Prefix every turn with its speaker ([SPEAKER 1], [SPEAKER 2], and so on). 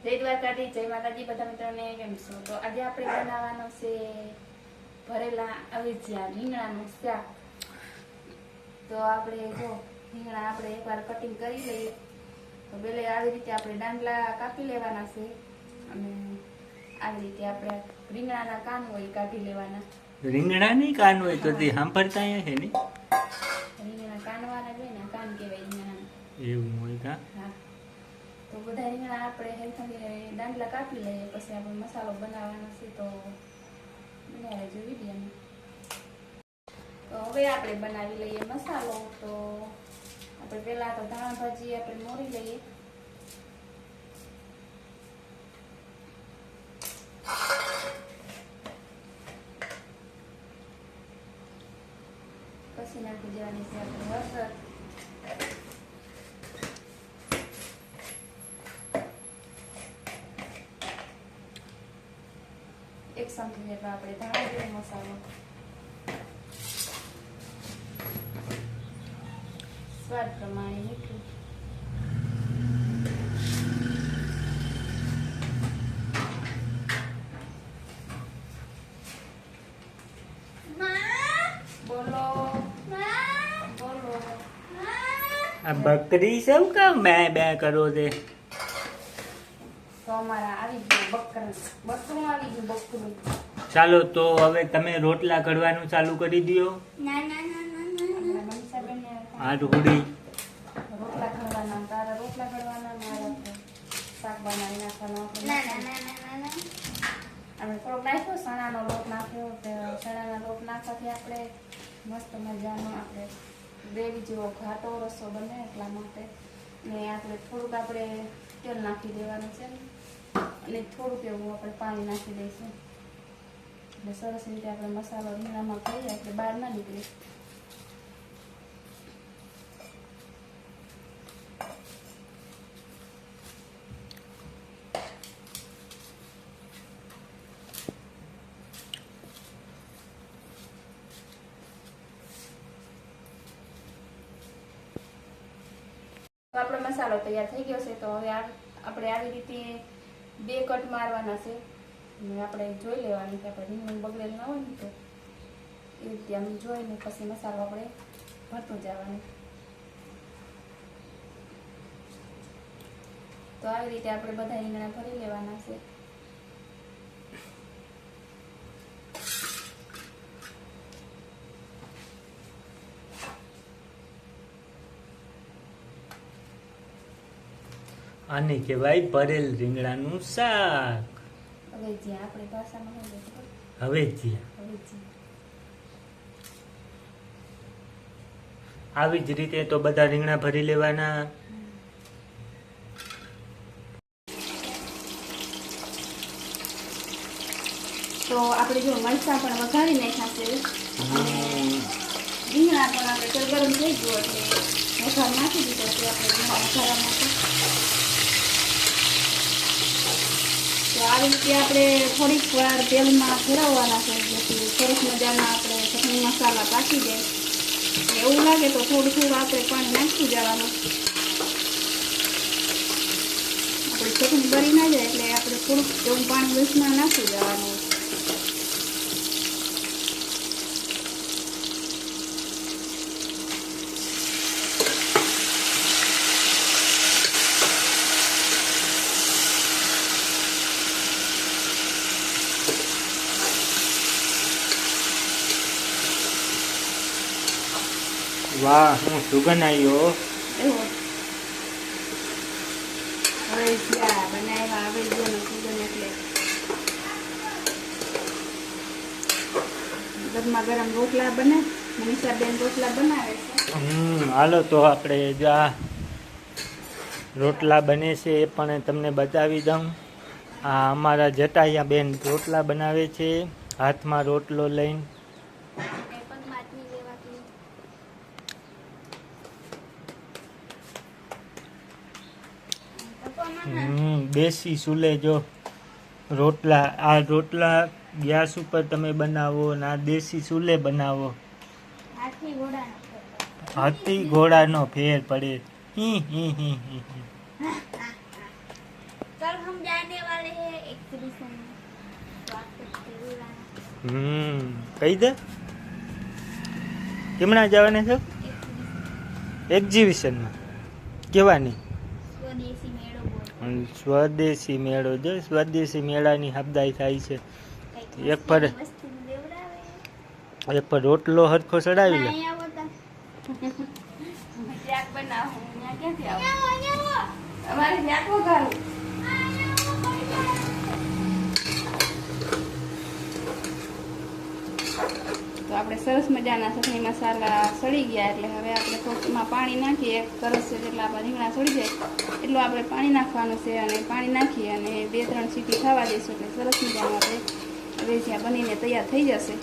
[SPEAKER 1] જય દ્વારકાથી, જય માતાજી બધા મિત્રોને. કેમ છો? તો આજે આપણે બનાવવાનો છે ભરેલા અવેજીયા રીંગણાનું શાક. તો આપણે જો રીંગણા આપણે એકવાર કટિંગ કરી લઈએ. તો પેલે આવી રીતે આપણે ડાંગલા કાપી લેવાના છે અને આવી રીતે આપણે રીંગણાના કાન હોય કાઢી લેવાના.
[SPEAKER 2] રીંગણાની કાન હોય તો તે સાંભળતા છે ને
[SPEAKER 1] રીંગણા કાનવાના હોય ને, કાન કહેવાય રીંગણાના.
[SPEAKER 2] એવું હોય કા?
[SPEAKER 1] હા. તો બધા રીંગણા આપણે હેલ્થની ડાંગલા કાપી લઈએ, પછી આપણે મસાલો બનાવવાનો છે. તો બનાવી જોઈ દઈએ. તો હવે આપણે બનાવી લઈએ મસાલો. તો આપણે પહેલા તો ધાણા ભાજી આપણે મોરી લઈએ. પછી નાખી દેવાની છે આપણે હળદર, એક ચમચી જેટલો આપણે ધાણા જીરું મસાલો, સ્વાદ પ્રમાણે મીઠું, બોલો બોલો.
[SPEAKER 2] આ બકરી સૌ કામ બે બે કરો છે?
[SPEAKER 1] તો અમારા આવી ગયું બકરું આવી ગયું બકરું.
[SPEAKER 2] ચાલો તો હવે તમે રોટલા ઘડવાનું ચાલુ કરી દો.
[SPEAKER 1] આપણા મનીષાબેનને
[SPEAKER 2] આ ઢોળી
[SPEAKER 1] રોટલા ઘડવાના, તારા રોટલા ઘડવાના, મારા શાક બનાવી નાખવાનું. આપણે થોડોક નાખ્યો ચણાનો લોટ નાખ્યો. ચણાના લોટ નાખવાથી આપણે મસ્ત મજાનો આપણે ગ્રેવી જેવો ઘાટો રસો બને, એટલા માટે. ને આપણે થોડુંક આપણે તેલ નાખી દેવાનું છે અને થોડુંક એવું આપણે પાણી નાખી દઈશું. એટલે સરસ રીતે આપણે મસાલો રીંગણામાં થઈ જાય એટલે બહાર ના નીકળે. તો આપણો મસાલો તૈયાર થઈ ગયો છે. તો હવે આપણે આવી રીતે 2 કટ મારવાના છે. આપણે જોઈ લેવાનું કે આપણે રીંગણ બગડેલ ના હોય ને, તો એ રીતે આમ જોઈને પછી મસાલો આપણે ભરતું જવાનું. તો આવી રીતે આપણે બધા રીંગણા ભરી લેવાના છે.
[SPEAKER 2] આને કહેવાય ભરેલ રીંગણાનું શાક.
[SPEAKER 1] હવે જ્યાં આપણી ભાષામાં હોય તો
[SPEAKER 2] હવે આવી જ રીતે તો બધા રીંગણા ભરી લેવાના.
[SPEAKER 1] તો આપણે જો મરચાં પણ વઘારી નાખ્યા છે. રીંગણા પણ આપણે તેલ ગરમ થઈ ગયું એટલે વઘાર નાખી દીધો છે. આપણે રીંગણા વઘારવા માટે તો આવી રીતે આપણે થોડીક વાર તેલમાં ફેરવવાના છે, જેથી સરસ મજાના આપણે ચટણી મસાલા પાકી જાય. એવું લાગે તો થોડું થોડું આપણે પાણી નાખી જવાનું. આપણે ચટણી બળી ના જાય એટલે આપણે થોડુંક એવું પાણી વેસમાં નાખી જવાનું.
[SPEAKER 2] વાહ, હું સુગંધ આવ્યો.
[SPEAKER 1] એવો હવે જ્યાં બનાવ્યા આવે ગયો સુગંધ એટલે ગરમા ગરમ રોટલા બને. મનીષાબેન રોટલા બનાવે છે.
[SPEAKER 2] હાલો તો આપણે જા રોટલા બને છે એ પણ તમને બતાવી દઉં. આ અમારા જટાયા બેન રોટલા બનાવે છે, હાથમાં રોટલો લઈને. દેશી ચૂલે જો રોટલા. આ રોટલા ગેસ ઉપર તમે બનાવો ને આ દેશી ચૂલે બનાવો, હાથી ઘોડાનો ફેર પડે.
[SPEAKER 3] हम जाने वाले हैं एग्जीबिशन में, तो आपको जरूर आना।
[SPEAKER 2] કહી દે કેમણા જવાના છો એક્ઝિબિશનમાં કેવાની
[SPEAKER 3] स्वदेशी मेड़ो बोल
[SPEAKER 2] સ્વદેશી મેળો જો સ્વદેશી મેળાની હબદાઈ થાય છે એક પર
[SPEAKER 3] वस्तु देवरावे
[SPEAKER 2] એક પર રોટલો હરખો ચડાવી લે
[SPEAKER 3] અહીંયા બોતા
[SPEAKER 1] શાક બનાવો ત્યાં ક્યાંથી આવો
[SPEAKER 3] અહીંયા
[SPEAKER 1] અમારે શાક વઘારું તો આપણે સરસ મજાના ચટણી મસાલા સળી ગયા એટલે હવે આપણે થોડુંકમાં પાણી નાખીએ એક સરસ છે જેટલા આપણા રીંગણા સળી જાય એટલું આપણે પાણી નાખવાનું છે અને પાણી નાખી અને 2-3 સીટી ખાવા દઈશું એટલે સરસ મજાનું આપણે હવે જ્યાં બનીને તૈયાર થઈ જશે